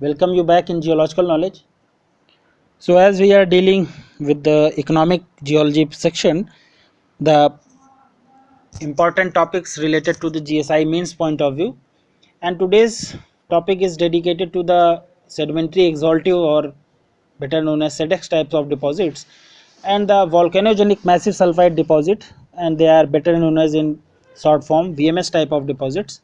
welcome you back in geological knowledge. So as we are dealing with the economic geology section, the important topics related to the GSI means point of view, and today's topic is dedicated to the sedimentary exhaustive or better known as SEDEX types of deposits and the volcanogenic massive sulfide deposit, and they are better known as in short form VMS type of deposits.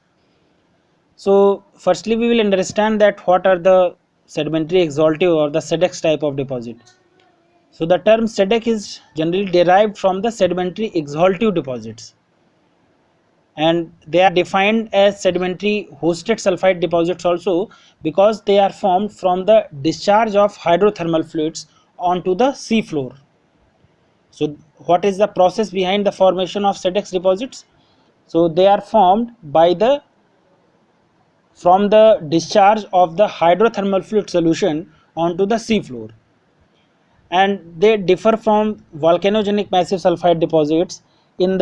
So firstly we will understand that what are the sedimentary exhaustive or the SEDEX type of deposit. So the term SEDEX is generally derived from the sedimentary exhaustive deposits, and they are defined as sedimentary hosted sulfide deposits also because they are formed from the discharge of hydrothermal fluids onto the sea floor. So what is the process behind the formation of SEDEX deposits? So they are formed by the from the discharge of the hydrothermal fluid solution onto the sea floor, and they differ from volcanogenic massive sulfide deposits in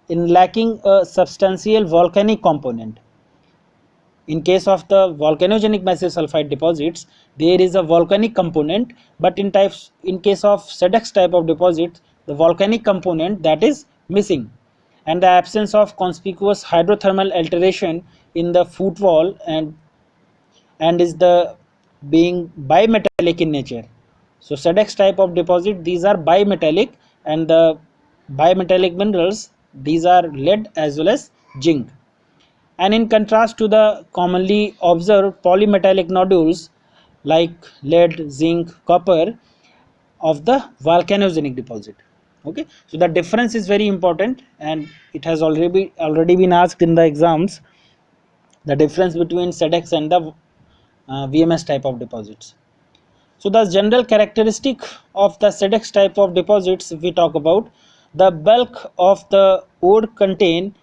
lacking a substantial volcanic component. In case of the volcanogenic massive sulfide deposits, there is a volcanic component, but in case of SEDEX type of deposits, the volcanic component that is missing, and the absence of conspicuous hydrothermal alteration in the footwall and is the being bimetallic in nature. So SEDEX type of deposit, these are bimetallic, and the bimetallic minerals, these are lead as well as zinc. And in contrast to the commonly observed polymetallic nodules like lead, zinc, copper of the volcanogenic deposit. Okay, so the difference is very important, and it has already been asked in the exams, the difference between SEDEX and the VMS type of deposits. So the general characteristic of the SEDEX type of deposits, if we talk about, the bulk of the ore contained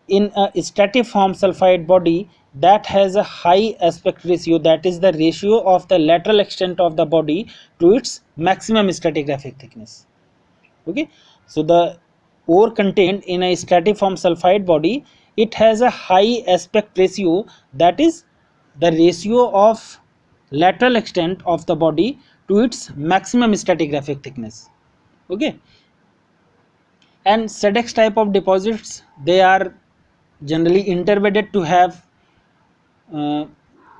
in a stratiform sulfide body that has a high aspect ratio, that is the ratio of the lateral extent of the body to its maximum stratigraphic thickness. Okay, so the ore contained in a stratiform sulfide body, it has a high aspect ratio, that is the ratio of lateral extent of the body to its maximum stratigraphic thickness. Okay, and SEDEX type of deposits, they are generally interbedded to uh,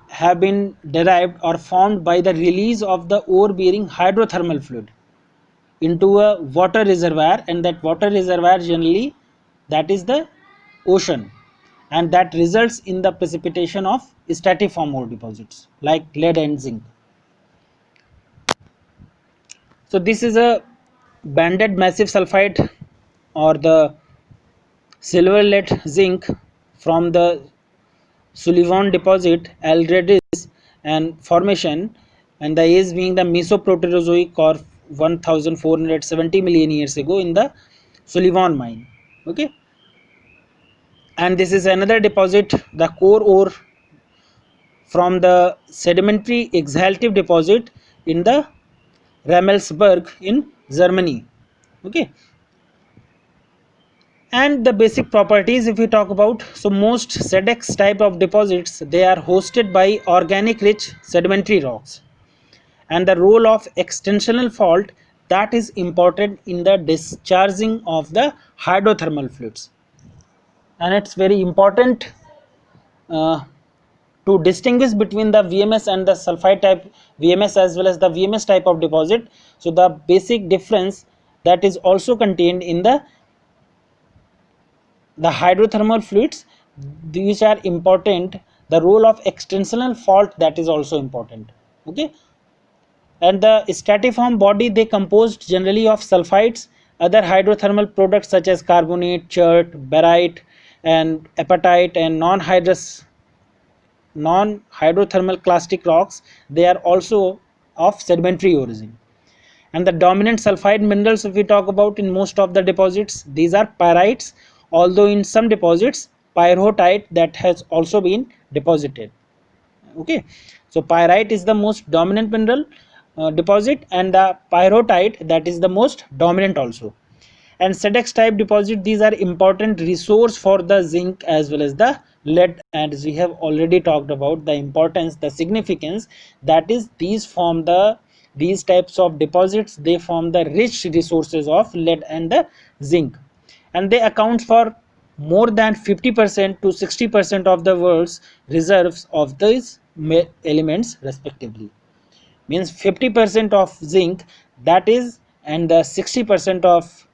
have been derived or formed by the release of the ore bearing hydrothermal fluid into a water reservoir, and that water reservoir generally, that is the ocean, and that results in the precipitation of stratiform ore deposits like lead and zinc. So this is a banded massive sulfide or the silver lead zinc from the Sullivan deposit, Alredis and formation, and the age being the Mesoproterozoic or 1470 million years ago in the Sullivan mine. Okay, and this is another deposit, the core ore from the sedimentary exhaustive deposit in the Rammelsburg in Germany. Okay, and the basic properties, if we talk about, so most SEDEX type of deposits, they are hosted by organic rich sedimentary rocks, and the role of extensional fault, that is important in the discharging of the hydrothermal fluids, and it's very important uh, to distinguish between the VMS and the sulfide type VMS as well as the VMS type of deposit. So the basic difference that is also contained in the hydrothermal fluids, these are important, the role of extensional fault, that is also important. Okay, and the stratiform body, they composed generally of sulfides, other hydrothermal products such as carbonate, chert, barite and apatite, and non-hydrothermal clastic rocks, they are also of sedimentary origin. And the dominant sulfide minerals, if we talk about, in most of the deposits, these are pyrites, although in some deposits pyrrhotite that has also been deposited. Okay, so pyrite is the most dominant mineral deposit, and the pyrrhotite, that is the most dominant also. And SEDEX type deposit, these are important resource for the zinc as well as the lead, and we have already talked about the importance, the significance, that is these types of deposits, they form the rich resources of lead and the zinc, and they account for more than 50% to 60% of the world's reserves of these elements respectively. Means 50% of zinc, that is, and the 60% of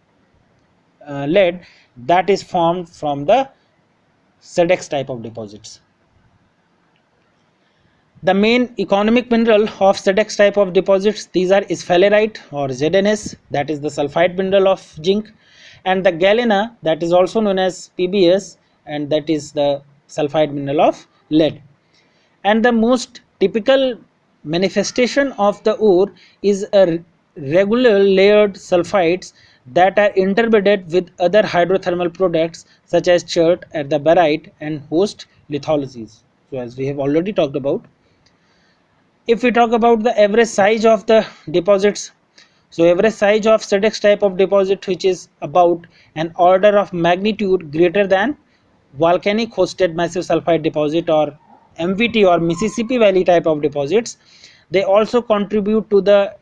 lead, that is formed from the SEDEX type of deposits. The main economic mineral of SEDEX type of deposits, these are sphalerite or ZNS, that is the sulfide mineral of zinc, and the galena, that is also known as PBS, and that is the sulfide mineral of lead. And the most typical manifestation of the ore is a regular layered sulfides that are interbedded with other hydrothermal products such as chert at the barite and host litholiths. So as we have already talked about, if we talk about the average size of the deposits, so average size of SEDEX type of deposit, which is about an order of magnitude greater than volcanic hosted massive sulfide deposit or MVT or Mississippi Valley type of deposits, they also contribute to the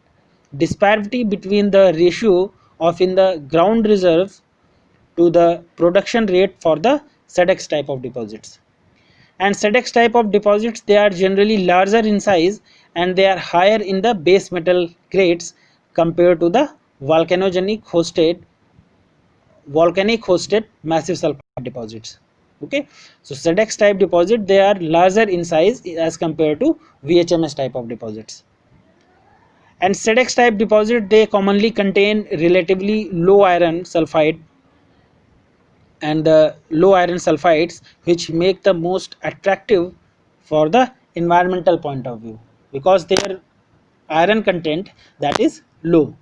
disparity between the ratio of in the ground reserve to the production rate for the SEDEX type of deposits. And SEDEX type of deposits, they are generally larger in size and they are higher in the base metal grades compared to the volcanic hosted massive sulfide deposits. Okay, so SEDEX type deposit, they are larger in size as compared to VHMS type of deposits. And SEDEX type deposit, they commonly contain relatively low iron sulfide and the low iron sulfides, which make the most attractive for the environmental point of view because their iron content, that is low.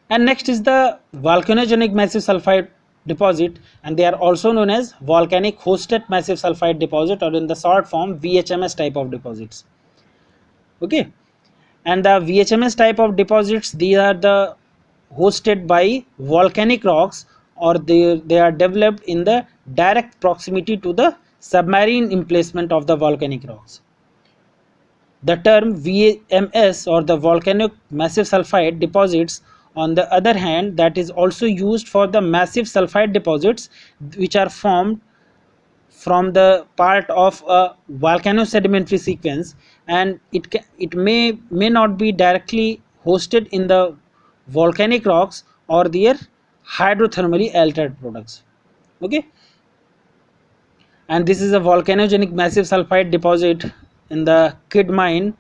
And next is the volcanogenic massive sulfide deposit, and they are also known as volcanic hosted massive sulfide deposit, or in the short form VHMS type of deposits. Okay, and the VHMS type of deposits, these are the hosted by volcanic rocks, or they are developed in the direct proximity to the submarine emplacement of the volcanic rocks. The term VMS or the volcanic massive sulfide deposits, on the other hand, that is also used for the massive sulfide deposits which are formed from the part of a volcanosedimentary sequence, and it may not be directly hosted in the volcanic rocks or their hydrothermally altered products. Okay, and this is a volcanogenic massive sulfide deposit in the Kidd mine,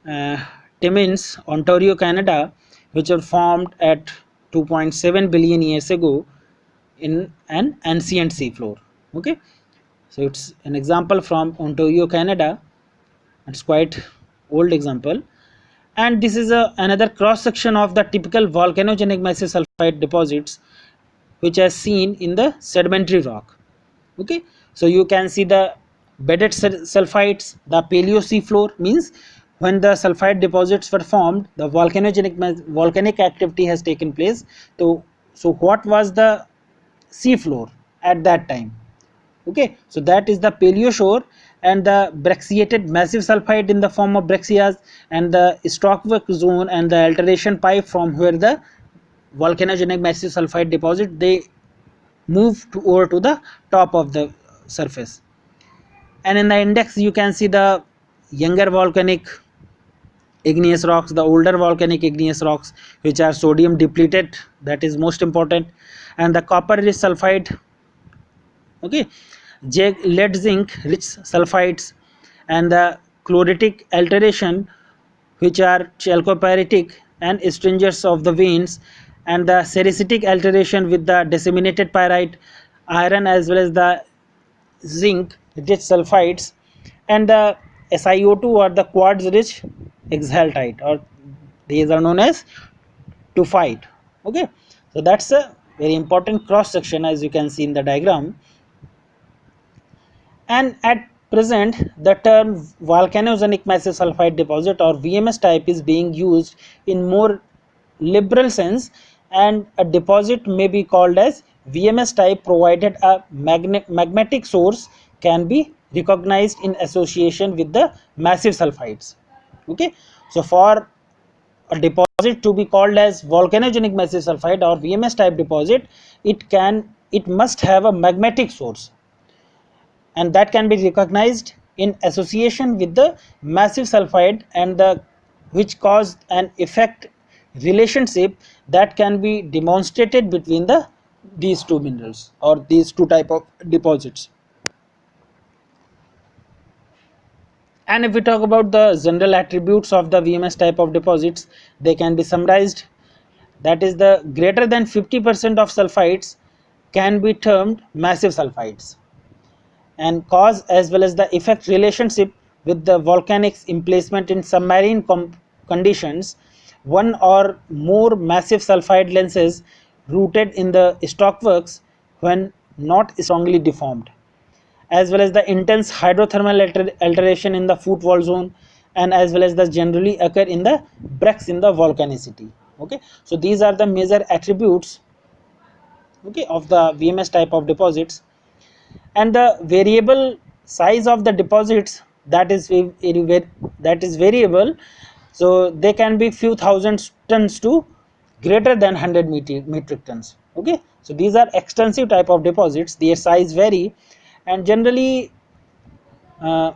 uh, Timmins, Ontario, Canada, which were formed at 2.7 billion years ago in an ancient seafloor. Okay, so it's an example from Ontario, Canada. It's quite old example, and this is another cross section of the typical volcanogenic massive sulfide deposits which are seen in the sedimentary rock. Okay, so you can see the bedded sulfides, the paleo seafloor, means when the sulfide deposits were formed, the volcanic activity has taken place. So what was the seafloor at that time? Okay, so that is the paleo shore, and the brecciated massive sulfide in the form of breccias, and the stockwork zone and the alteration pipe from where the volcanogenic massive sulfide deposit, they move over to the top of the surface. And in the index you can see the younger volcanic igneous rocks, the older volcanic igneous rocks which are sodium depleted, that is most important, and the copper rich sulfide. Okay, lead zinc rich sulfides, and the chloritic alteration which are chalcopyritic and stringers of the veins, and the sericitic alteration with the disseminated pyrite, iron as well as the zinc rich sulfides, and the SiO2 or the quartz rich exaltite, or these are known as tuffite. Okay, so that's a very important cross section as you can see in the diagram. And at present, the term volcanogenic massive sulfide deposit or VMS type is being used in more liberal sense, and a deposit may be called as VMS type provided a magmatic source can be recognized in association with the massive sulfides. Okay, so for a deposit to be called as volcanogenic massive sulfide or VMS type deposit, it must have a magmatic source, and that can be recognized in association with the massive sulfide, and the which caused an effect relationship that can be demonstrated between these two minerals or these two type of deposits. And if we talk about the general attributes of the VMS type of deposits, they can be summarized. That is, the greater than 50% of sulfides can be termed massive sulfides, and cause as well as the effect relationship with the volcanics emplacement in submarine conditions. One or more massive sulfide lenses rooted in the stockworks when not strongly deformed, as well as the intense hydrothermal alteration in the footwall zone, and as well as the generally occur in the breaks in the volcanicity. Okay, so these are the major attributes, okay, of the VMS type of deposits. And the variable size of the deposits, that is variable, so they can be few thousand tons to greater than 100 metric tons. Okay, so these are extensive type of deposits, their size vary, and generally uh,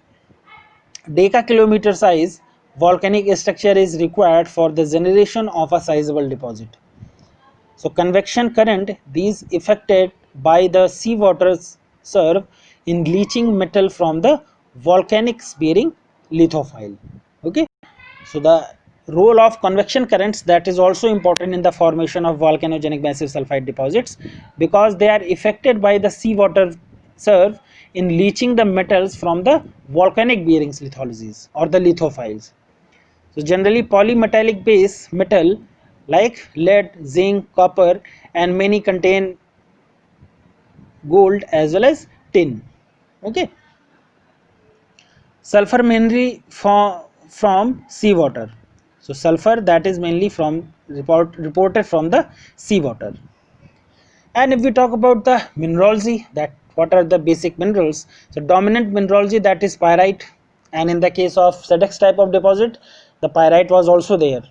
decakilometer size volcanic structure is required for the generation of a sizable deposit. So convection current, these affected by the seawater, serve in leaching metal from the volcanics bearing lithophile. Okay, so the role of convection currents, that is also important in the formation of volcanogenic massive sulfide deposits, because they are affected by the seawater, serve in leaching the metals from the volcanic bearings lithologies or the lithophiles. So generally polymetallic base metal like lead, zinc, copper, and many contain gold as well as tin. Okay, sulfur mainly from seawater. So sulfur, that is mainly from reported from the seawater. And if we talk about the mineralogy, that what are the basic minerals? So dominant mineralogy, that is pyrite, and in the case of SEDEX type of deposit, the pyrite was also there.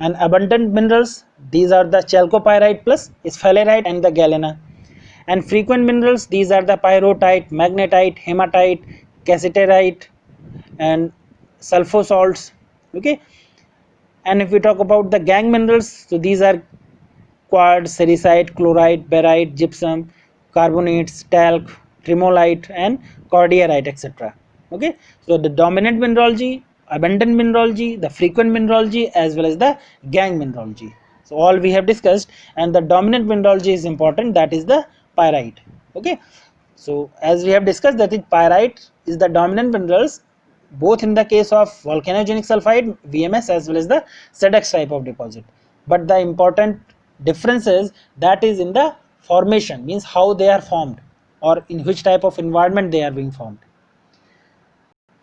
And abundant minerals, these are the chalcopyrite plus sphalerite and the galena. And frequent minerals, these are the pyrrhotite, magnetite, hematite, cassiterite, and sulfur salts. Okay, and if we talk about the gang minerals, so these are quartz, sericite, chlorite, barite, gypsum, carbonates, talc, tremolite, and cordierite, etc. Okay, so the dominant mineralogy, abundant mineralogy, the frequent mineralogy, as well as the gang mineralogy. So all we have discussed, and the dominant mineralogy is important, that is the pyrite. Okay, so as we have discussed, that is pyrite is the dominant minerals both in the case of volcanogenic sulfide VMS as well as the SEDEX type of deposit. But the important difference is that is in the formation, means how they are formed or in which type of environment they are being formed.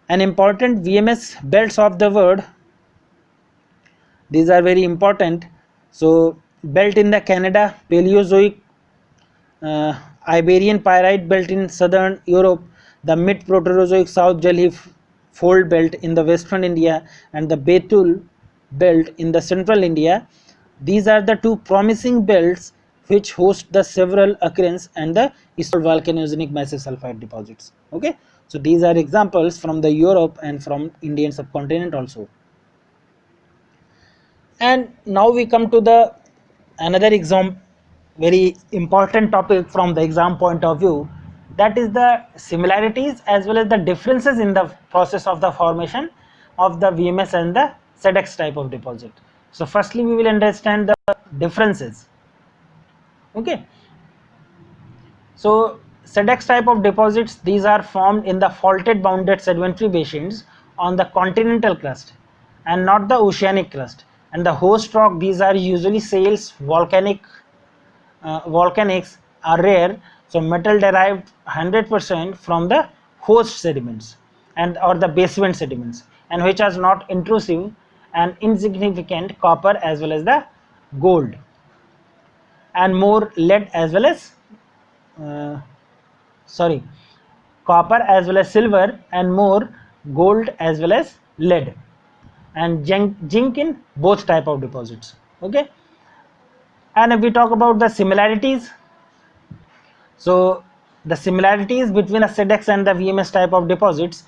An important VMS belts of the world, these are very important. So belt in the Canada, Paleozoic, uh, Iberian Pyrite belt in southern Europe, the mid Proterozoic South Delhi fold belt in the western India, and the Betul belt in the central India. These are the two promising belts which host the several occurrence and the volcanogenic massive sulfide deposits. Okay, so these are examples from the Europe and from Indian subcontinent also. And now we come to the another exam, very important topic from the exam point of view, that is the similarities as well as the differences in the process of the formation of the VMS and the SEDEX type of deposit. So firstly we will understand the differences. Okay, so SEDEX type of deposits, these are formed in the faulted bounded sedimentary basins on the continental crust and not the oceanic crust. And the host rock, these are usually shales, volcanics are rare. So metal derived 100% from the host sediments and or the basement sediments, and which are not intrusive and insignificant copper as well as the gold, and more lead as well as sorry, copper as well as silver, and more gold as well as lead, and zinc in both type of deposits. Okay, and if we talk about the similarities, so the similarities between a SEDEX and the VMS type of deposits,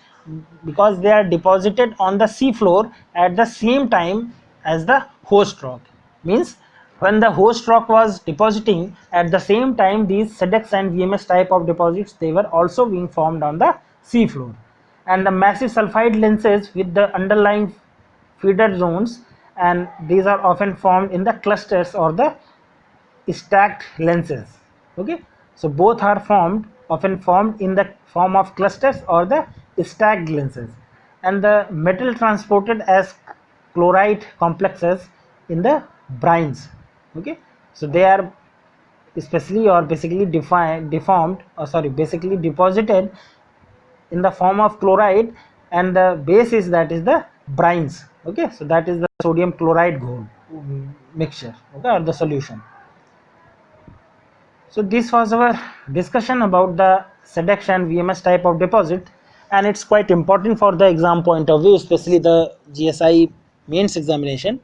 because they are deposited on the sea floor at the same time as the host rock, means when the host rock was depositing at the same time, these SEDEX and VMS type of deposits, they were also being formed on the sea floor. And the massive sulfide lenses with the underlying feeder zones, and these are often formed in the clusters or the stacked lenses. Okay, so both are often formed in the form of clusters or the stacked lenses, and the metal transported as chloride complexes in the brines. Okay, so they are especially or basically deformed, or sorry, basically deposited in the form of chloride, and the base is, that is the brines. Okay, so that is the sodium chloride gold mixture, okay, or the solution. So this was our discussion about the SEDEX and VMS type of deposit, and it's quite important for the exam point of view, especially the GSI mains examination.